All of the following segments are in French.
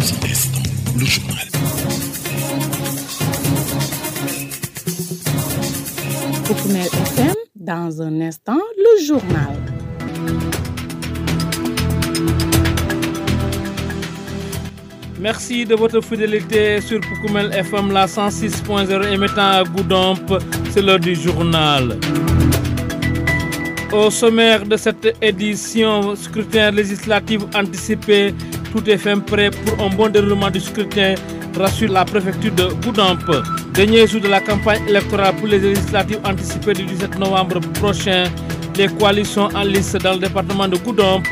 un instant, le journal. Koukoumel FM, dans un instant, le journal. Merci de votre fidélité sur Koukoumel FM, la 106.0 émettant à Goudomp. C'est l'heure du journal. Au sommaire de cette édition, scrutin législatif anticipé, tout est fait prêt pour un bon déroulement du scrutin, rassure la préfecture de Goudomp. Dernier jour de la campagne électorale pour les législatives anticipées du 17 novembre prochain, les coalitions en liste dans le département de Goudomp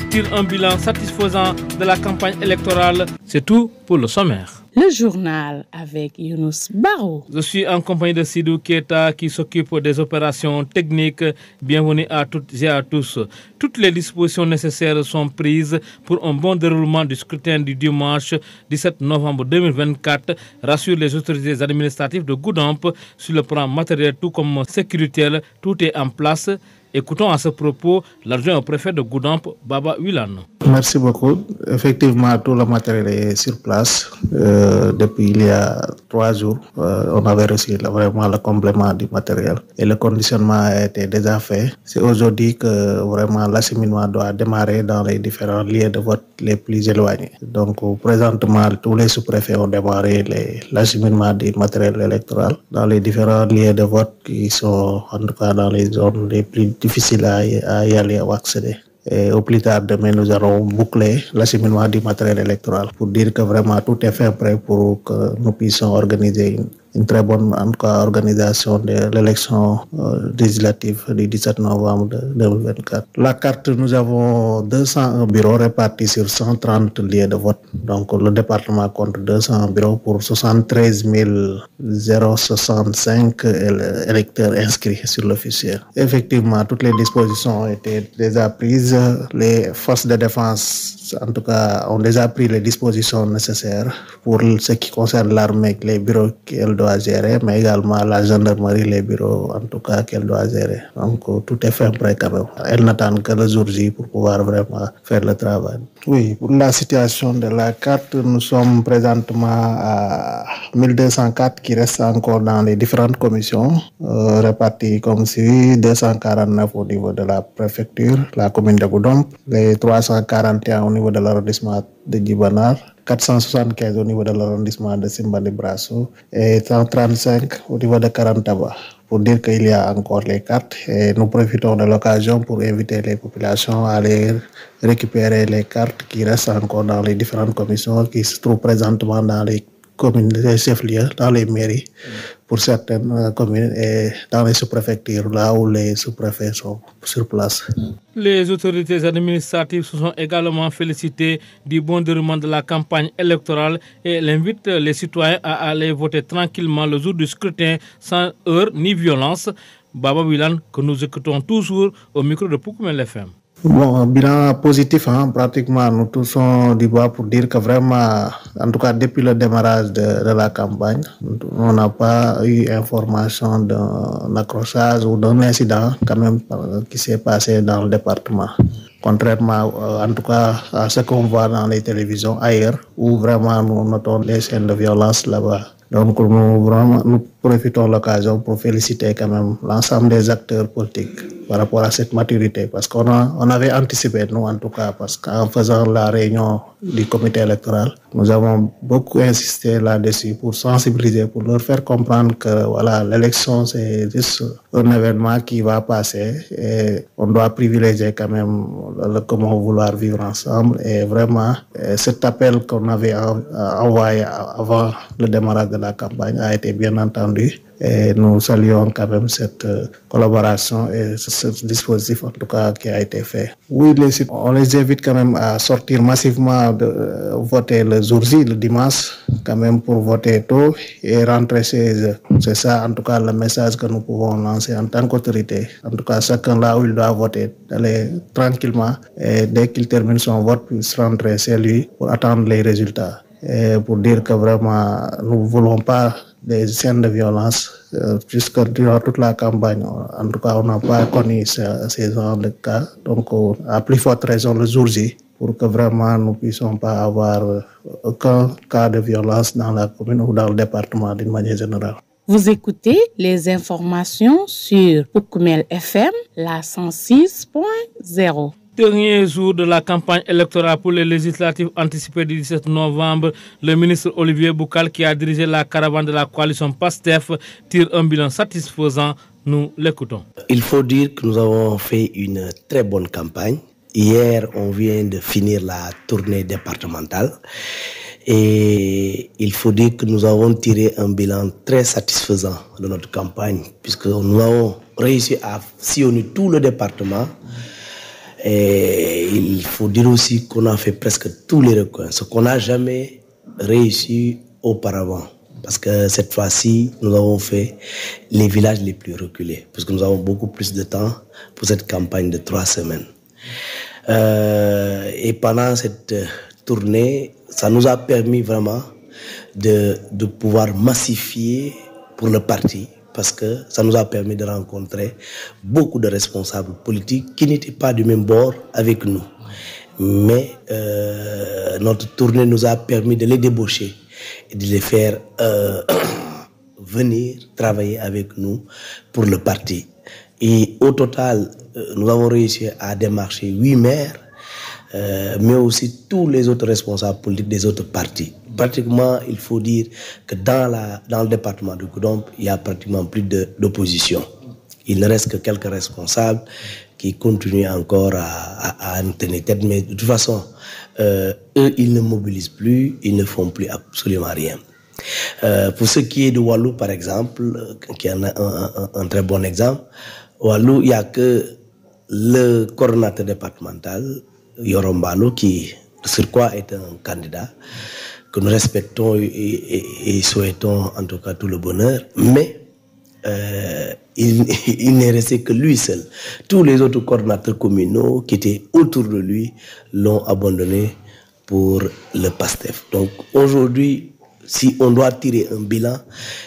tirent un bilan satisfaisant de la campagne électorale. C'est tout pour le sommaire. Le journal avec Younous Barou. Je suis en compagnie de Sidou Keita qui s'occupe des opérations techniques. Bienvenue à toutes et à tous. Toutes les dispositions nécessaires sont prises pour un bon déroulement du scrutin du dimanche 17 novembre 2024, rassurent les autorités administratives de Goudomp. Sur le plan matériel tout comme sécuritaire, tout est en place. Écoutons à ce propos l'adjoint au préfet de Goudomp, Baba Wilane. Merci beaucoup. Effectivement, tout le matériel est sur place. Depuis il y a 3 jours, on avait reçu vraiment le complément du matériel et le conditionnement a été déjà fait. C'est aujourd'hui que vraiment l'acheminement doit démarrer dans les différents lieux de vote les plus éloignés. Donc présentement, tous les sous-préfets ont démarré l'acheminement du matériel électoral dans les différents lieux de vote qui sont en tout cas dans les zones les plus difficiles à y aller ou accéder. Et au plus tard demain, nous allons boucler l'acheminement du matériel électoral pour dire que vraiment tout est fait prêt pour que nous puissions organiser une très bonne en tout cas, organisation de l'élection législative du 17 novembre 2024. La carte, nous avons 201 bureaux répartis sur 130 lieux de vote. Donc le département compte 200 bureaux pour 73 065 électeurs inscrits sur le fichier. Effectivement, toutes les dispositions ont été déjà prises. Les forces de défense, en tout cas, ont déjà pris les dispositions nécessaires pour ce qui concerne l'armée, les bureaux qu'elle doit gérer, mais également la gendarmerie, les bureaux, en tout cas, qu'elle doit gérer. Donc, tout est fait prêt quand même. Elle n'attend que le jour J pour pouvoir vraiment faire le travail. Oui, pour la situation de la carte, nous sommes présentement à 1204 qui restent encore dans les différentes commissions, réparties comme suit: 249 au niveau de la préfecture, la commune de Goudomp, les 341 au niveau de l'arrondissement de Djibanar, 475 au niveau de l'arrondissement de Simbali Brasso et 135 au niveau de Karantaba. Pour dire qu'il y a encore les cartes et nous profitons de l'occasion pour inviter les populations à aller récupérer les cartes qui restent encore dans les différentes commissions qui se trouvent présentement dans les communes, les chefs-lieux, dans les mairies, pour certaines communes et dans les sous-préfectures, là où les sous-préfets sont sur place. Les autorités administratives se sont également félicitées du bon déroulement de la campagne électorale et elles invitent les citoyens à aller voter tranquillement le jour du scrutin sans heurts ni violence. Baba Wilane, que nous écoutons toujours au micro de Koukoumel FM. Bon, bilan positif, pratiquement nous touchons du bois pour dire que vraiment, en tout cas depuis le démarrage de la campagne, on n'a pas eu information d'un accrochage ou d'un incident quand même qui s'est passé dans le département. Contrairement en tout cas à ce qu'on voit dans les télévisions ailleurs, où vraiment nous notons les scènes de violence là-bas. Donc nous profitons de l'occasion pour féliciter quand même l'ensemble des acteurs politiques par rapport à cette maturité, parce qu'on avait anticipé, nous en tout cas, parce qu'en faisant la réunion du comité électoral, nous avons beaucoup insisté là-dessus pour sensibiliser, pour leur faire comprendre que voilà, l'élection c'est juste un événement qui va passer et on doit privilégier quand même le comment vouloir vivre ensemble. Et vraiment cet appel qu'on avait envoyé avant le démarrage de la campagne a été bien entendu. Et nous saluons quand même cette collaboration et ce dispositif en tout cas qui a été fait. Oui, on les invite quand même à sortir massivement de voter le jour J, le dimanche, quand même pour voter tôt et rentrer chez eux. C'est ça en tout cas le message que nous pouvons lancer en tant qu'autorité. En tout cas, chacun là où il doit voter, d'aller tranquillement et dès qu'il termine son vote, puisse rentrer chez lui pour attendre les résultats. Et pour dire que vraiment nous ne voulons pas des scènes de violence, puisque durant toute la campagne, en tout cas, on n'a pas connu ces genres de cas. Donc, à plus forte raison, le jour J, pour que vraiment nous puissions pas avoir aucun cas de violence dans la commune ou dans le département d'une manière générale. Vous écoutez les informations sur Poukoumel FM, la 106.0. Dernier jour de la campagne électorale pour les législatives anticipées du 17 novembre, le ministre Olivier Boucal, qui a dirigé la caravane de la coalition PASTEF, tire un bilan satisfaisant. Nous l'écoutons. Il faut dire que nous avons fait une très bonne campagne. Hier, on vient de finir la tournée départementale. Et il faut dire que nous avons tiré un bilan très satisfaisant de notre campagne, puisque nous avons réussi à sillonner tout le département. Et il faut dire aussi qu'on a fait presque tous les recoins, ce qu'on n'a jamais réussi auparavant. Parce que cette fois-ci, nous avons fait les villages les plus reculés, puisque nous avons beaucoup plus de temps pour cette campagne de 3 semaines. Et pendant cette tournée, ça nous a permis vraiment de pouvoir massifier pour le parti, parce que ça nous a permis de rencontrer beaucoup de responsables politiques qui n'étaient pas du même bord avec nous. Mais notre tournée nous a permis de les débaucher et de les faire venir travailler avec nous pour le parti. Et au total, nous avons réussi à démarcher 8 maires, mais aussi tous les autres responsables politiques des autres partis. Pratiquement, il faut dire que dans le département de Goudomp, il y a pratiquement plus d'opposition. Il ne reste que quelques responsables qui continuent encore à nous tenir tête, mais de toute façon, eux, ils ne mobilisent plus, ils ne font plus absolument rien. Pour ce qui est de Walou, par exemple, qui est un très bon exemple, Walou, il n'y a que le coordonnateur départemental, Yorombalo, qui, sur quoi est un candidat, que nous respectons et souhaitons en tout cas tout le bonheur, mais il n'est resté que lui seul. Tous les autres coordonnateurs communaux qui étaient autour de lui l'ont abandonné pour le PASTEF. Donc aujourd'hui, si on doit tirer un bilan,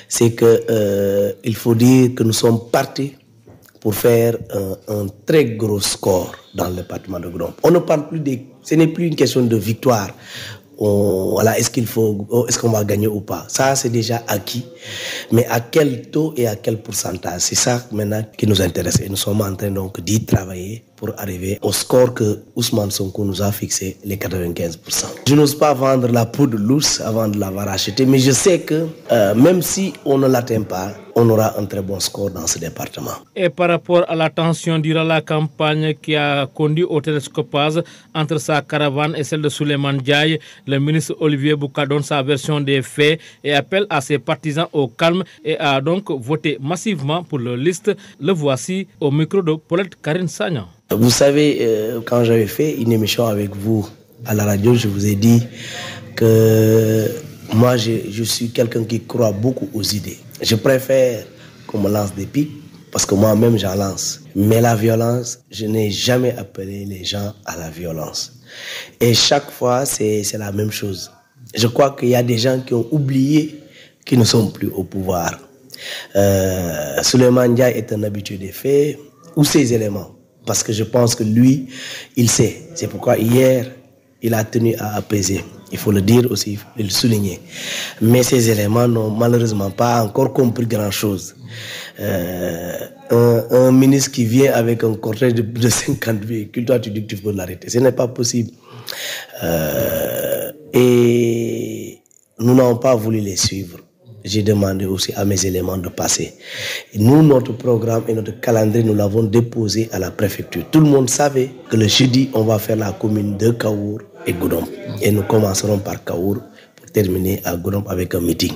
c'est que il faut dire que nous sommes partis pour faire un très gros score dans le département de Goudomp. On ne parle plus ce n'est plus une question de victoire. Voilà, est-ce qu'on va gagner ou pas? Ça, c'est déjà acquis. Mais à quel taux et à quel pourcentage? C'est ça maintenant qui nous intéresse. Et nous sommes en train donc d'y travailler pour arriver au score que Ousmane Sonko nous a fixé, les 95%. Je n'ose pas vendre la peau de l'ours avant de l'avoir acheté, mais je sais que même si on ne l'atteint pas, on aura un très bon score dans ce département. Et par rapport à la tension durant la campagne qui a conduit au télescopage entre sa caravane et celle de Souleymane Ndiaye, le ministre Olivier Boucal donne sa version des faits et appelle à ses partisans au calme et a donc voté massivement pour leur liste. Le voici au micro de Paulette Karine Sagnan. Vous savez, quand j'avais fait une émission avec vous à la radio, je vous ai dit que moi, je suis quelqu'un qui croit beaucoup aux idées. Je préfère qu'on me lance des pics parce que moi-même, j'en lance. Mais la violence, je n'ai jamais appelé les gens à la violence. Et chaque fois, c'est la même chose. Je crois qu'il y a des gens qui ont oublié qu'ils ne sont plus au pouvoir. Souleymane Ndiaye est un habitué des faits ou ses éléments. Parce que je pense que lui, il sait. C'est pourquoi hier, il a tenu à apaiser. Il faut le dire aussi, il faut le souligner. Mais ces éléments n'ont malheureusement pas encore compris grand-chose. Un ministre qui vient avec un cortège de 50 véhicules, toi tu dis que tu peux l'arrêter. Ce n'est pas possible. Et nous n'avons pas voulu les suivre. J'ai demandé aussi à mes éléments de passer. Et nous, notre programme et notre calendrier, nous l'avons déposé à la préfecture. Tout le monde savait que le jeudi, on va faire la commune de Kaour et Goudomp. Et nous commencerons par Kaour pour terminer à Goudomp avec un meeting.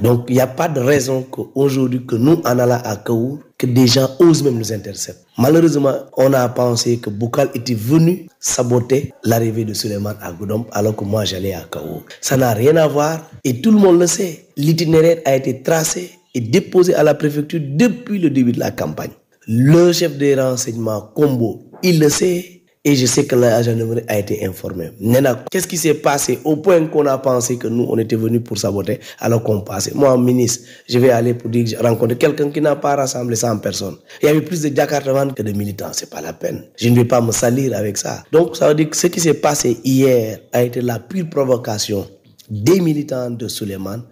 Donc, il n'y a pas de raison qu'aujourd'hui, que nous, en allant à Kaour, que des gens osent même nous intercepter. Malheureusement, on a pensé que Boucal était venu saboter l'arrivée de Souleymane à Goudomp alors que moi j'allais à Kaour. Ça n'a rien à voir et tout le monde le sait. L'itinéraire a été tracé et déposé à la préfecture depuis le début de la campagne. Le chef des renseignements, Combo, il le sait Et je sais que la gendarmerie a été informée. Nena, qu'est-ce qui s'est passé au point qu'on a pensé que nous, on était venus pour saboter alors qu'on passait. Moi, ministre, je vais aller pour dire que j'ai rencontré quelqu'un qui n'a pas rassemblé 100 personnes. Il y avait plus de Jakartaman que de militants. C'est pas la peine. Je ne vais pas me salir avec ça. Donc, ça veut dire que ce qui s'est passé hier a été la pure provocation des militants de Suleiman,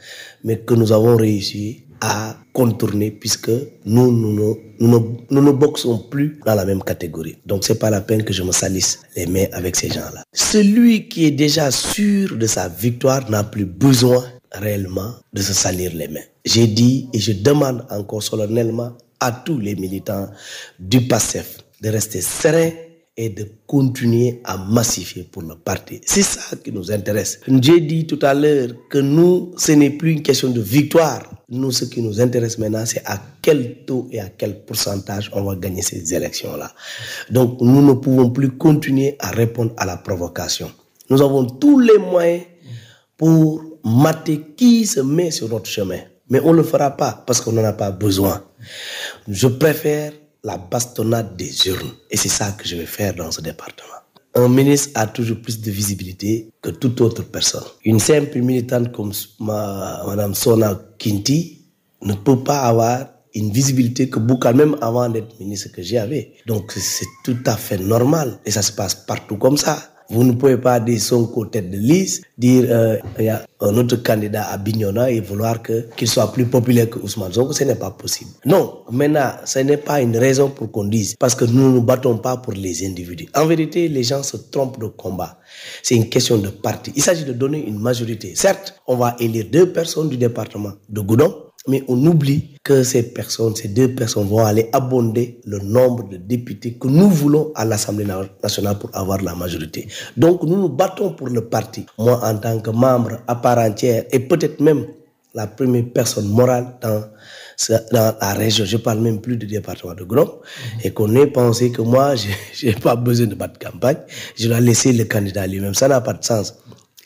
mais que nous avons réussi à contourner puisque nous ne boxons plus dans la même catégorie. Donc c'est pas la peine que je me salisse les mains avec ces gens-là. Celui qui est déjà sûr de sa victoire n'a plus besoin réellement de se salir les mains. J'ai dit et je demande encore solennellement à tous les militants du PASTEF de rester sereins et de continuer à massifier pour le parti. C'est ça qui nous intéresse. J'ai dit tout à l'heure que nous, ce n'est plus une question de victoire. Nous, ce qui nous intéresse maintenant, c'est à quel taux et à quel pourcentage on va gagner ces élections-là. Donc, nous ne pouvons plus continuer à répondre à la provocation. Nous avons tous les moyens pour mater qui se met sur notre chemin. Mais on ne le fera pas parce qu'on n'en a pas besoin. Je préfère la bastonnade des urnes. Et c'est ça que je vais faire dans ce département. Un ministre a toujours plus de visibilité que toute autre personne. Une simple militante comme Madame Sona Kinti ne peut pas avoir une visibilité que Bouka, même avant d'être ministre, que j'avais. Donc c'est tout à fait normal. Et ça se passe partout comme ça. Vous ne pouvez pas dire Sonko tête de liste, dire il y a un autre candidat à Bignona et vouloir qu'il soit plus populaire que Ousmane Sonko, ce n'est pas possible. Non, maintenant, ce n'est pas une raison pour qu'on dise, parce que nous ne nous battons pas pour les individus. En vérité, les gens se trompent de combat. C'est une question de parti. Il s'agit de donner une majorité. Certes, on va élire 2 personnes du département de Goudomp, mais on oublie que ces deux personnes vont aller abonder le nombre de députés que nous voulons à l'Assemblée nationale pour avoir la majorité. Donc nous nous battons pour le parti. Moi, en tant que membre à part entière et peut-être même la première personne morale dans la région, je parle même plus du département de Goudomp, et qu'on ait pensé que moi, j'ai pas besoin de battre campagne, je dois laisser le candidat lui-même. Ça n'a pas de sens.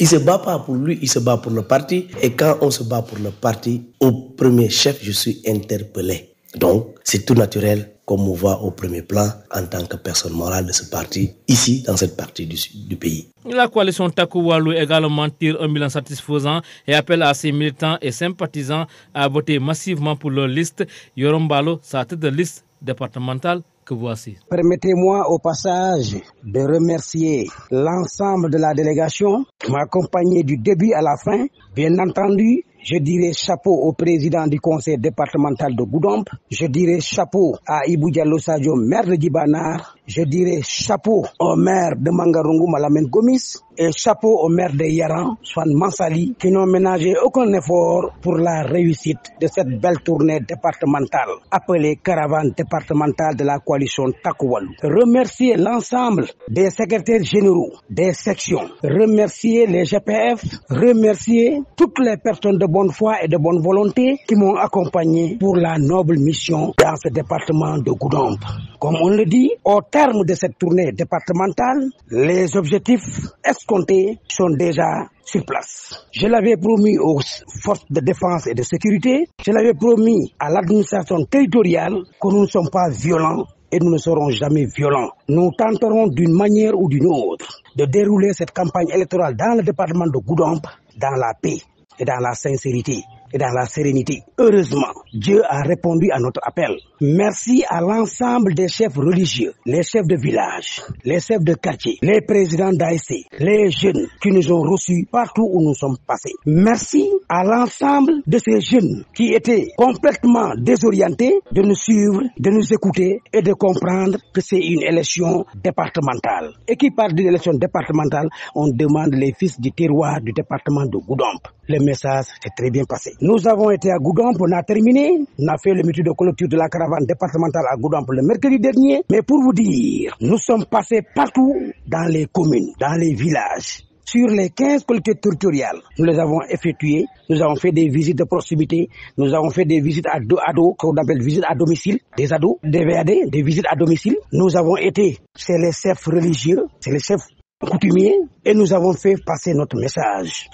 Il se bat pas pour lui, il se bat pour le parti. Et quand on se bat pour le parti, au premier chef, je suis interpellé. Donc, c'est tout naturel qu'on me voit au premier plan en tant que personne morale de ce parti, ici, dans cette partie du pays. La coalition Taku Walou également tire un bilan satisfaisant et appelle à ses militants et sympathisants à voter massivement pour leur liste. Yoram Balo, sa tête de liste départementale, que voici. Permettez-moi au passage de remercier l'ensemble de la délégation qui m'a accompagné du début à la fin. Bien entendu, je dirais chapeau au président du conseil départemental de Goudomp. Je dirais chapeau à Ibou Diallo Sadio, maire de Djibanar. Je dirais chapeau au maire de Mangarungu, Malamine Gomis. Et chapeau au maire de Yaran, Swan Mansali, qui n'ont ménagé aucun effort pour la réussite de cette belle tournée départementale, appelée caravane départementale de la coalition Taku Walou. Remercier l'ensemble des secrétaires généraux, des sections, remercier les GPF, remercier toutes les personnes de bonne foi et de bonne volonté qui m'ont accompagné pour la noble mission dans ce département de Goudomp. Comme on le dit, au terme de cette tournée départementale, les objectifs escomptés sont déjà sur place. Je l'avais promis aux forces de défense et de sécurité, je l'avais promis à l'administration territoriale que nous ne sommes pas violents et nous ne serons jamais violents. Nous tenterons d'une manière ou d'une autre de dérouler cette campagne électorale dans le département de Goudomp dans la paix et dans la sincérité et dans la sérénité. Heureusement, Dieu a répondu à notre appel. Merci à l'ensemble des chefs religieux, les chefs de village, les chefs de quartier, les présidents d'ASC, les jeunes qui nous ont reçus partout où nous sommes passés. Merci à l'ensemble de ces jeunes qui étaient complètement désorientés de nous suivre, de nous écouter et de comprendre que c'est une élection départementale. Et qui parle d'une élection départementale, on demande les fils du terroir du département de Goudomp. Le message s'est très bien passé. Nous avons été à Goudomp, on a terminé. On a fait le meeting de clôture de la caravane départementale à Goudomp le mercredi dernier. Mais pour vous dire, nous sommes passés partout dans les communes, dans les villages. Sur les 15 collectivités territoriales, nous les avons effectuées. Nous avons fait des visites de proximité. Nous avons fait des visites à ados, qu'on appelle visites à domicile, des ados, des VAD, des visites à domicile. Nous avons été chez les chefs religieux, chez les chefs coutumiers, et nous avons fait passer notre message.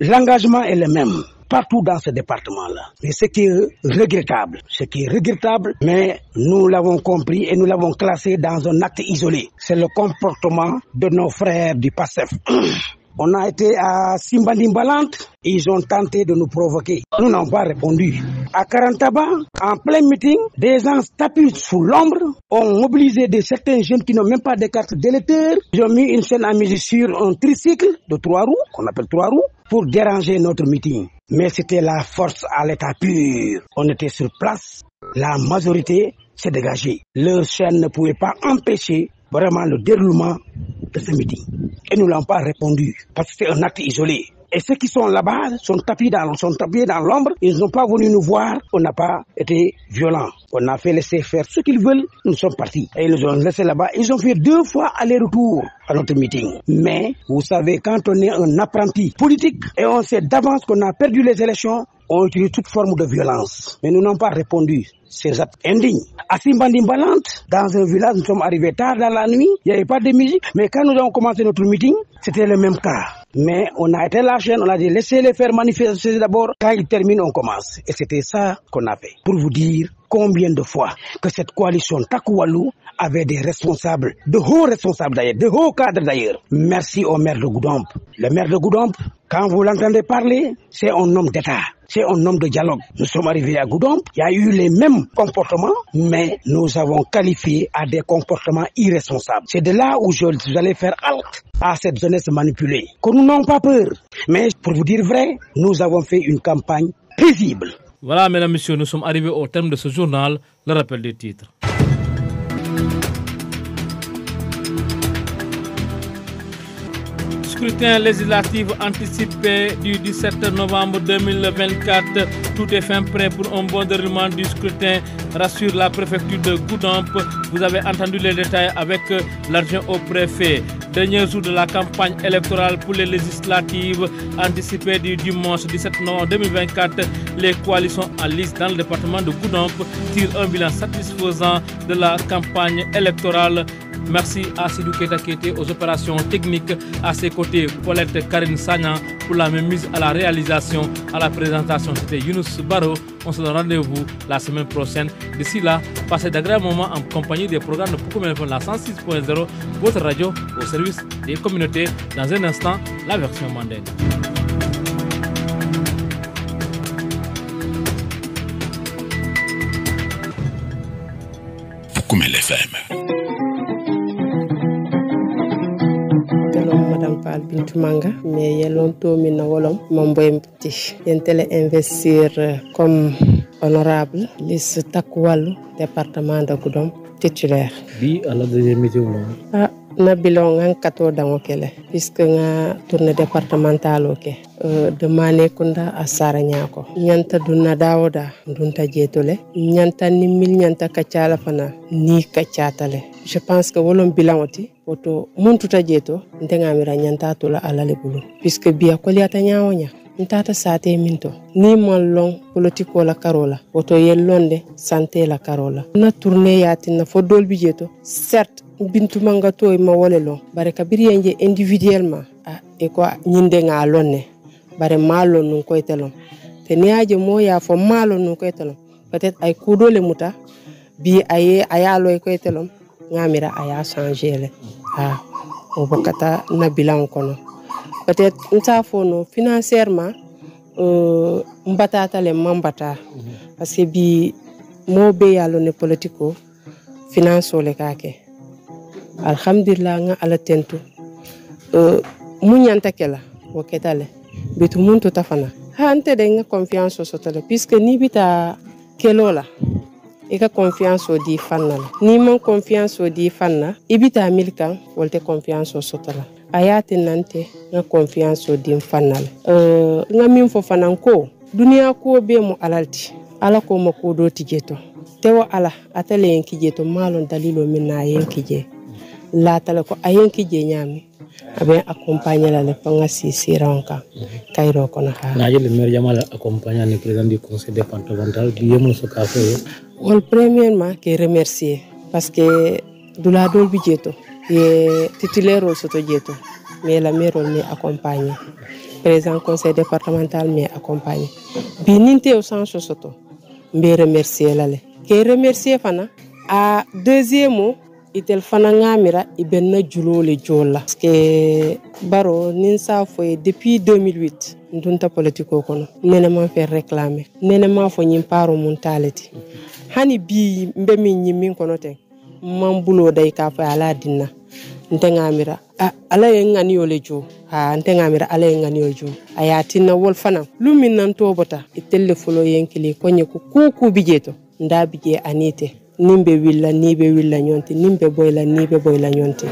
L'engagement est le même. partout dans ce département-là. Mais ce qui est regrettable, mais nous l'avons compris et nous l'avons classé dans un acte isolé. C'est le comportement de nos frères du PASTEF. On a été à Simbandimbalante, ils ont tenté de nous provoquer. Nous n'avons pas répondu. À Karantaba, en plein meeting, des gens tapis sous l'ombre ont mobilisé certains jeunes qui n'ont même pas de carte d'électeur. Ils ont mis une chaîne à musique sur un tricycle de 3 roues, qu'on appelle 3 roues, pour déranger notre meeting. Mais c'était la force à l'état pur. On était sur place, la majorité s'est dégagée. Leur chaîne ne pouvait pas empêcher vraiment le déroulement de ce meeting. Et nous n'avons pas répondu, parce que c'est un acte isolé. Et ceux qui sont là-bas sont tapis dans l'ombre, ils n'ont pas voulu nous voir, on n'a pas été violents. On a fait laisser faire ce qu'ils veulent, nous sommes partis. Et ils nous ont laissé là-bas, ils ont fait 2 fois aller-retour à notre meeting. Mais, vous savez, quand on est un apprenti politique, et on sait d'avance qu'on a perdu les élections, on utilise toute forme de violence. Mais nous n'avons pas répondu. Ces actes indignes. À Simbandimbalante, dans un village, nous sommes arrivés tard dans la nuit, il n'y avait pas de musique, mais quand nous avons commencé notre meeting, c'était le même cas. Mais on a été la chaîne, on a dit laissez-les faire manifester d'abord, quand ils terminent, on commence. Et c'était ça qu'on a fait. Pour vous dire combien de fois que cette coalition Takualu avait des responsables, de hauts responsables d'ailleurs, de hauts cadres d'ailleurs. Merci au maire de Goudomp. Le maire de Goudomp, quand vous l'entendez parler, c'est un homme d'État. C'est un homme de dialogue. Nous sommes arrivés à Goudomp, il y a eu les mêmes comportements, mais nous avons qualifié à des comportements irresponsables. C'est de là où j'allais faire halte à cette jeunesse manipulée. Que nous n'avons pas peur. Mais pour vous dire vrai, nous avons fait une campagne paisible. Voilà, mesdames, messieurs, nous sommes arrivés au terme de ce journal. Le rappel des titres. Scrutin législatif anticipé du 17 novembre 2024. Tout est fin prêt pour un bon déroulement du scrutin, rassure la préfecture de Goudomp. Vous avez entendu les détails avec l'adjoint au préfet. Dernier jour de la campagne électorale pour les législatives anticipées du dimanche 17 novembre 2024. Les coalitions en lice dans le département de Goudomp tirent un bilan satisfaisant de la campagne électorale. Merci à Sidou Keita qui était aux opérations techniques. À ses côtés, Paulette Karine Sagnan pour la même mise à la réalisation. À la présentation, c'était Younous Baro. On se donne rendez-vous la semaine prochaine. D'ici là, passez d'agréables moments en compagnie des programmes de Poukoumel la 106.0, votre radio au service des communautés. Dans un instant, la version mandingue. Poukoumel FM. Madame Pal Bintou Manga, mais il y a longtemps que je suis investir comme honorable liste Takualu, département de Goudomp, titulaire. Bi à la deuxième meeting na bilong an kato dango kele puisque nga tourne départemental oke de Mané Kunda a Saranyako nyanta dunna dawoda dunta jetole nyanta ni mil nyanta kachala fana ni kachatale. Je pense que wolon bilangoti woto muntuta jeto ndenga mira nyanta tola alale bulu puisque biya koliata nyawonya ntata sate minto ni long politiko la karola woto yellonde santé la karola na tourner yati na fodol bijeto certes Bintou Manga to ma wolelo bare kabiri enje individuellement e ko nyinde nga lonne bare malo nun ko etelon te niaje mo ya fo malo nun ko etelon peut-être ay kudole muta bi aye ayalo ko etelon ngamira aya changer le o bakata na bilan kono peut-être nta fono financièrement mbatata le mambata parce que bi mo be yalo ne politico finance le kake alhamdulillah nga ala tentu munyanta kela o ketale bitu muntu tafana hante de nga confiance sotale puisque ni bita kelola e ka confiance o di fanna ni mon confiance o di fanna ibita milkan wolte confiance o sotala ayati nante nga confiance o di fanna nga min fo fanan ko dunia ko be mo alalti ala ko mako do tijeto tewo ala atale en kijeto malon dalilo min na yen kije la tala ko ayen kije nyami abe accompagner la lepanga si ranka kairo kono ha naje le maire Jamal accompagner le président du conseil départemental biyemo so ka fe wol premièrement que remercier parce que dula dol bijeto et titulaire au soto jeto mais la maire on accompagner président conseil départemental me accompagné bi ninte au sens soto me remercier lale ke remercier fana a deuxième itel fana ngamira ibenna julole jola parce que baro nin sa foi depuis 2008 ndunta politiko kono nene ma fait réclamer nene ma fo nyim paro mun taleti hani bi mbe min nyimmin kono ten man bulo day ka fa ala dinna ntengamira ala ngani yole jo ntengamira ala ngani yo jo ayatina wol fana lumin nan tobota itelle fulo yenkili konye ku kuku bijeto nda bije anite nimbe willa nibe willa nyonti nimbe boyla nibe boyla nyonti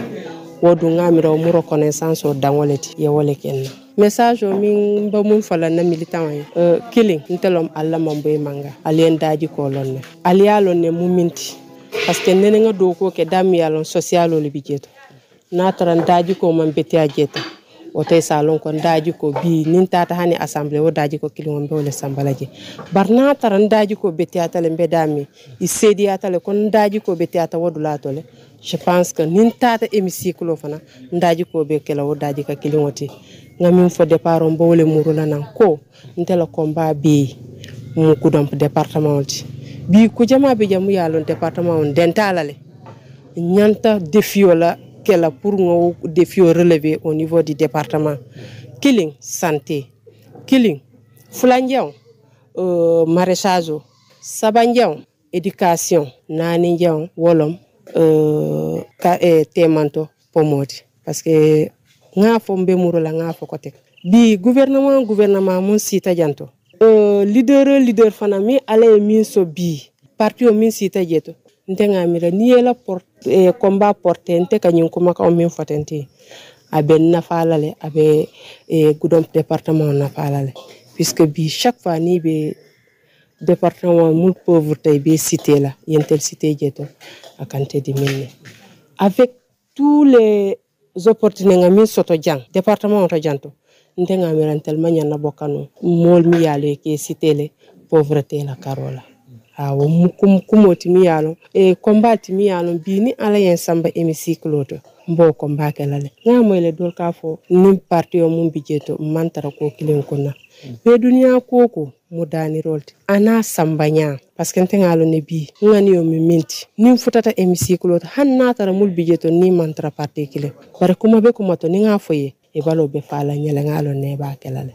wodu ngamira o mu reconnaissance o dangoleti ye wole kenna message o min ba mun fala na militant killing ntelom alla mamboy manga alien daji ko lonne alialo ne muminti parce que nene nga do ko ke dami yalon social o libijeto na taran daji ko man beti ajeta o tay salon ko daji ko bi nin tata hani assemblée o daji ko kilon be wala sambalaje barna taran daji ko beti atale be dami i sedi atale kon daji ko beti ata wodula tole je pense que nin tata hémicycle fana daji ko be kala o daji ka kilon oti ngamin fo départ on bawle murula nan ko ntela combat bi mu kudam département bi ku jama be jamu yalon département on dentalale nyanta défi la kela pour ngo défi relever au niveau du département killing santé killing fulandiaw maraîchage sabandiaw éducation nani ndiaw wolom temanto pomodi parce que nga fo mbe murula nga fo kotek bi gouvernement mun sita janto leader fana mi ale min so bi parti o min sita jeto ntenga mira ni la combat porter nte kanyin kuma ka o min fotente abe na falale abe gudom département na falale puisque bi chaque fois ni be département mul pauvreté be cité la yentel cité jeto akante di minne avec tous les opportunités ngami soto jang département to janto ntenga mira tellement nyana bokano mol mi yale ke cité le pauvreté la carola awo kumoti mi yalo combat mi yalo bini ala yen samba hémicycle to mbo combat kelale ngamoyle dol ka fo nim parti o mum bijeto mantara ko kilen konna be dunia koko mudani rolte ana sambanya parce que ntengalo ne bi ngani yo mi minti nim futata hémicycle to hanna tara mul bijeto ni mantara parti kilen bare kuma be kuma to ni nga foye e balo be fala nyela ngalo ne ba kelale